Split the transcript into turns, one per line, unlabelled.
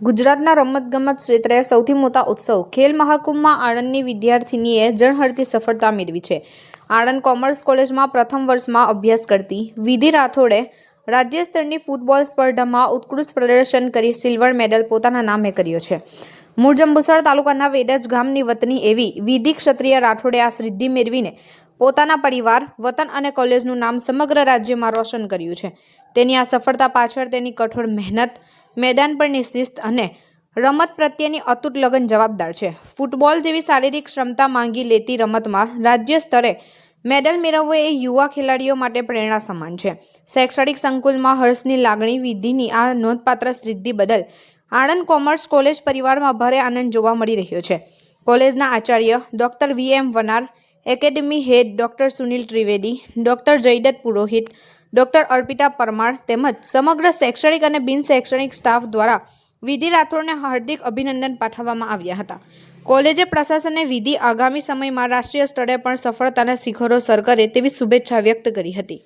ગુજરાતના રમતગમત ક્ષેત્રે સૌથી મોટા ઉત્સવ ખેલ મહાકુંભમાં આણંદની વિદ્યાર્થિનીએ ઝળહળતી સફળતા મેળવી છે. આણંદ કોમર્સ કોલેજમાં પ્રથમ વર્ષમાં અભ્યાસ કરતી વિધિ રાઠોડે રાજ્ય સ્તરની ફૂટબોલ સ્પર્ધામાં ઉત્કૃષ્ટ પ્રદર્શન કરી સિલ્વર મેડલ પોતાના નામે કર્યો છે. મૂળ જંબુસર તાલુકાના વેડજ ગામની વતની એવી વિધિ ક્ષત્રિય રાઠોડે આ સિદ્ધિ મેળવીને પોતાના પરિવાર, વતન અને કોલેજનું નામ સમગ્ર રાજ્યમાં રોશન કર્યું છે. તેની આ સફળતા પાછળ તેની કઠોર મહેનત, મેદાન પરની શિસ્ત અને રમત પ્રત્યેની અતૂટ લગન જવાબદાર છે. ફૂટબોલ જેવી શારીરિક ક્ષમતા માંગી લેતી રમતમાં રાજ્ય સ્તરે મેડલ મેળવવો એ યુવા ખેલાડીઓ માટે પ્રેરણા સમાન છે. શૈક્ષણિક સંકુલમાં હર્ષની લાગણી વિધિની આ નોંધપાત્ર સિદ્ધિ બદલ આણંદ કોમર્સ કોલેજ પરિવારમાં ભારે આનંદ જોવા મળી રહ્યો છે. કોલેજના આચાર્ય doctor V M. Vanar, academy head doctor Sunil Trivedi, doctor Jaydatt Purohit, doctor Arpita Parmar તેમજ સમગ્ર શૈક્ષણિક અને બિન શૈક્ષણિક સ્ટાફ દ્વારા વિધિ રાઠોડને હાર્દિક અભિનંદન પાઠવવામાં આવ્યા હતા. કોલેજ પ્રશાસને વિધિ આગામી સમયમાં રાષ્ટ્રીય સ્તરે પણ સફળતાના શિખરો સર કરે તેવી શુભેચ્છા વ્યક્ત કરી હતી.